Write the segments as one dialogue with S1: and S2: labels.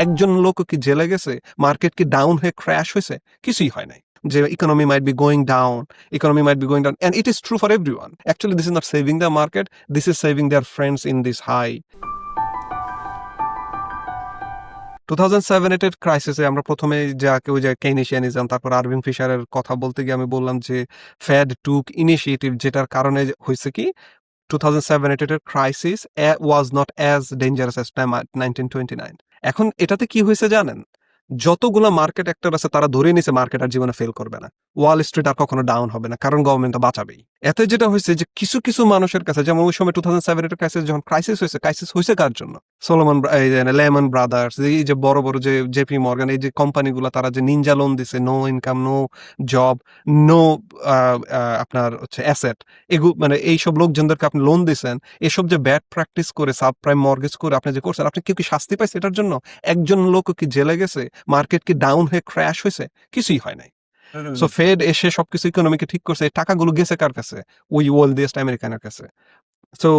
S1: একজন লোক কি জেলে গেছে? মার্কেট কি ডাউন হয়ে ক্র্যাশ হয়েছে? কিছুই হয় নাই। যে economy might be going down, economy might be going down, and it is true for everyone. Actually, this is not saving the market, this is saving their friends in this high. 2007-8 এর ক্রাইসিসে আমরা প্রথমে যাকে ওই যে কেইনেশিয়ানিজম তারপর Irving ফিশারের কথা বলতে গিয়ে আমি বললাম যে ফেড টুক ইনিশিয়েটিভ যেটার কারণে হয়েছে কি 2007-8 এর crisis was not as dangerous as 1929। এখন এটাতে কি হয়েছে জানেন? যতগুলো মার্কেট অ্যাক্টর আছে তারা ধরে নিছে মার্কেট আর জীবনে ফেল করবে না, ওয়াল স্ট্রিট আর কখনো ডাউন হবে না, কারণ গভর্নমেন্ট বাঁচাবেই। এতে যেটা হয়েছে যে কিছু কিছু মানুষের কাছে, যেমন ওই সময় 2007-8 ক্রাইসিস যখন ক্রাইসিস হয়েছে কার জন্য? সোলোমন লেমন ব্রাদার্স, এই যে বড় বড় যে জেপি মর্গান, এই যে কোম্পানিগুলো তারা যে নিনজা লোন দিছে, no income, no job, no আপনার হচ্ছে অ্যাসেট, এগুলো মানে এইসব লোকজনদেরকে আপনি লোন দিচ্ছেন, এসব যে ব্যাড প্র্যাকটিস করে সাব প্রাইম মর্গেজ করে আপনি যে করছেন, আপনি কেউ কি শাস্তি পাইছে এটার জন্য? একজন লোক কি জেলে গেছে? মার্কেট কি ডাউন হয়ে ক্র্যাশ হয়েছে? কিছুই হয় নাই। সো ফেড এসে সবকিছু ইকোনমিকে ঠিক করছে, এই টাকাগুলো গেছে কার কাছে? ওই ওয়েলদিয়েস্ট আমেরিকানের কাছে। সো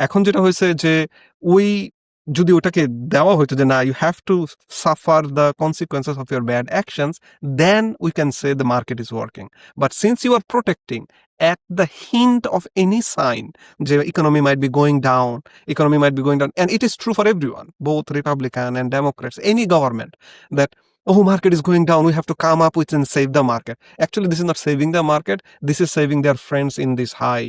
S1: এখন যেটা হয়েছে যে ওই যদি ওটাকে দেওয়া হইতো যে না, you have to suffer the consequences of your bad actions, then we can say the market is working. But since you are protecting at the hint of any sign যে economy might be going down, and it is true for everyone, both Republican and Democrats, any government, that oh, market is going down, we have to come up with and save the market. Actually, this is not saving the market, this is saving their friends in this high,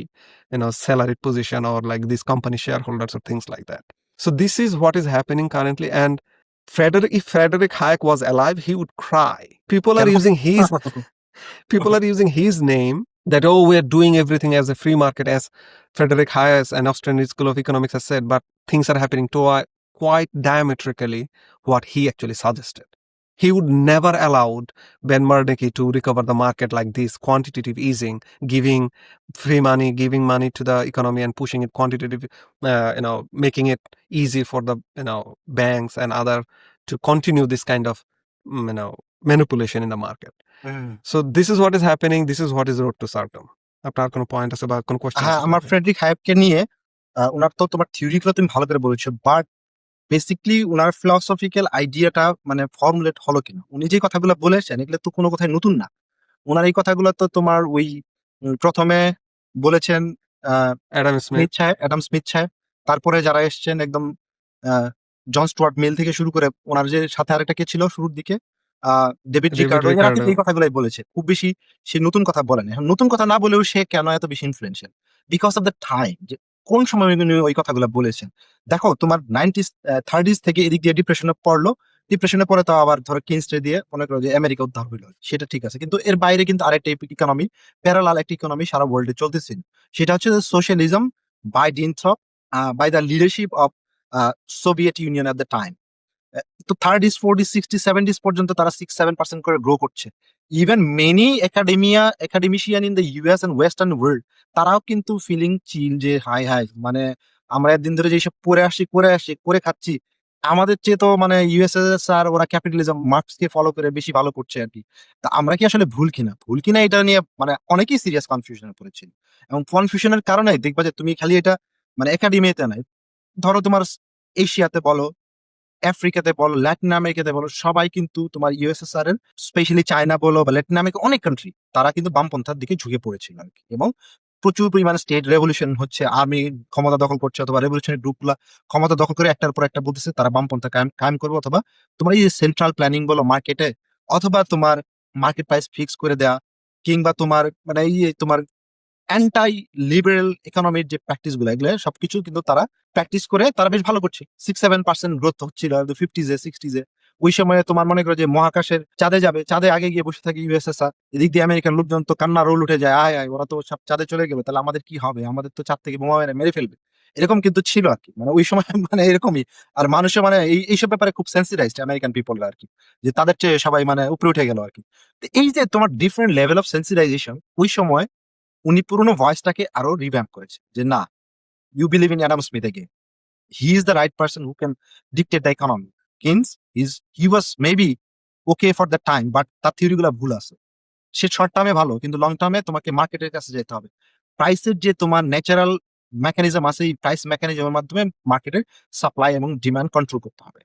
S1: salaried position, or like these company shareholders or things like that. So this is what is happening currently. And if Frederick Hayek was alive, he would cry. People are using his name, that oh, we are doing everything as a free market, as Frederick Hayek, an Austrian School of Economics, has said, but things are happening to quite diametrically what he actually suggested. He would never allowed Ben Bernanke to recover the market like this, quantitative easing, giving free money, giving money to the economy and pushing it quantitative, making it easy for the banks and other to continue this kind of manipulation in the market. So this is what is happening, this is what is road to stardom. আপনার কোনো point আছে বা কোনো question?
S2: হ্যাঁ, আমার Friedrich হায়েককে নিয়ে ওনার তো তোমার থিওরিগুলো তুমি ভালো করে বলেছো, বাট বেসিকলি ওনার ফিলসফিক্যাল আইডিয়াটা মানে ফর্মুলেট হলো কিনা, উনি যে কথাগুলো বলেছেন এগুলো তো কোনো কথাই নতুন না। ওনার এই কথাগুলো তো তোমার ওই প্রথমে বলেছেন অ্যাডাম স্মিথ সাহেব, তারপরে যারা এসছেন একদম জন স্টুয়ার্ট মিল থেকে শুরু করে ওনার যে সাথে আরেকটা কে ছিল শুরুর দিকে ডেভিড রিকার্ডো, এরা কিন্তু এই কথাগুলাই বলেছে। খুব বেশি সে নতুন কথা বলেন। এখন নতুন কথা না বলেও সে কেন এত বেশি influential? Because of the time, যে কোন সময় উনি ওই কথাগুলো বলেছেন। দেখো তোমার 90s 30s থেকে এদিক দিয়ে ডিপ্রেশনে পড়লো, ডিপ্রেশনে পরে তো আবার ধরো কিনস্টে দিয়ে মনে করো যে আমেরিকা উদ্ধার হইলো, সেটা ঠিক আছে, কিন্তু এর বাইরে কিন্তু আরেকটা ইকোনমি, প্যারালাল একটা ইকোনমি সারা ওয়ার্ল্ডে চলতেছিল। সেটা হচ্ছে সোশ্যালিজম বাই ডিনথ্রপ, by the leadership of Soviet Union at the time. তো 30s 40s 60s 70s পর্যন্ত তারা 6-7% করে গ্রো করছে। Even many academician in the US and western world, তারাও কিন্তু ফিলিং চিল যে হাই হাই মানে আমরা একদিন ধরে যেসব করে খাচ্ছি, আমাদের চেয়ে তো মানে ইউএসএসআর ওরা ক্যাপিটালিজম মার্কসকে ফলো করে বেশি ভালো করছে আর কি। তা আমরা কি আসলে ভুল কিনা এটা নিয়ে মানে অনেকেই সিরিয়াস কনফিউশনে পড়েছিল। এবং কনফিউশনের কারণে দেখবা যে তুমি খালি এটা মানে একাডেমিতে নাই, ধরো তোমার এশিয়াতে বলো, আফ্রিকাতে বলো, ল্যাটিন আমেরিকাতে বলো, সবাই কিন্তু তোমার ইউএসএসআর এর স্পেশালি চায়না বলো বা ল্যাটিন আমেরিকা অনেক কান্ট্রি, তারা কিন্তু বামপন্থার দিকে ঝুঁকে পড়েছিল আর কি। এবং প্রচুর পরিমাণে স্টেট রেভলিউশন হচ্ছে, আর্মি ক্ষমতা দখল করছে, অথবা রেভলিউশনারি গ্রুপগুলা ক্ষমতা দখল করে একটার পর একটা বলতেছে তারা বামপন্থা কায়েম করবে, অথবা তোমার এই সেন্ট্রাল প্ল্যানিং বলো মার্কেটে, অথবা তোমার মার্কেট প্রাইস ফিক্স করে দেওয়া, কিংবা তোমার মানে এই তোমার অ্যান্টাই লিবারেল ইকোনমির যে প্র্যাকটিস গুলো, এগুলো সবকিছু কিন্তু তারা প্র্যাকটিস করে তারা বেশ ভালো করছে। 6-7% গ্রোথ হচ্ছিল 50s 60s। ওই সময়ে তোমার মনে করো যে মহাকাশের চাঁদে যাবে, চাঁদে আগে গিয়ে বসে থাকে ইউএসএসআর, এদিক দিয়ে আমেরিকান লোকজন তো কান্না রোল উঠে যায়, আয় আয় ওরা তো সব চাঁদে চলে গেবে, তাহলে আমাদের কি হবে, আমাদের তো চাঁদ থেকে বোমা মেরে ফেলবে। এরকম কিন্তু ছিল আর কি, মানে ওই সময় মানে এরকমই। আর মানুষের মানে এইসব ব্যাপারে খুব সেন্সিটাইজড আমেরিকান পিপলরা আর কি, যে তাদের চেয়ে সবাই মানে উপরে উঠে গেল আর কি। তো এই যে তোমার ডিফারেন্ট লেভেল অফ সেন্সিটাইজেশন, ওই সময় উনি পুরোনো ভয়েসটাকে আরো রিভ্যাম্প করেছে যে না, you believe in Adam Smith again, he is the right person who can dictate the economy. Keynes he was maybe okay for the time, but তার থিওরিগুলো ভুল আছে। সে শর্ট টার্মে ভালো, কিন্তু লং টার্মে তোমাকে মার্কেটের কাছে যেতে হবে। প্রাইসের যে তোমার ন্যাচারাল মেকানিজম আছে, এই প্রাইস মেকানিজমের মাধ্যমে মার্কেটের সাপ্লাই এবং ডিমান্ড কন্ট্রোল করতে হবে।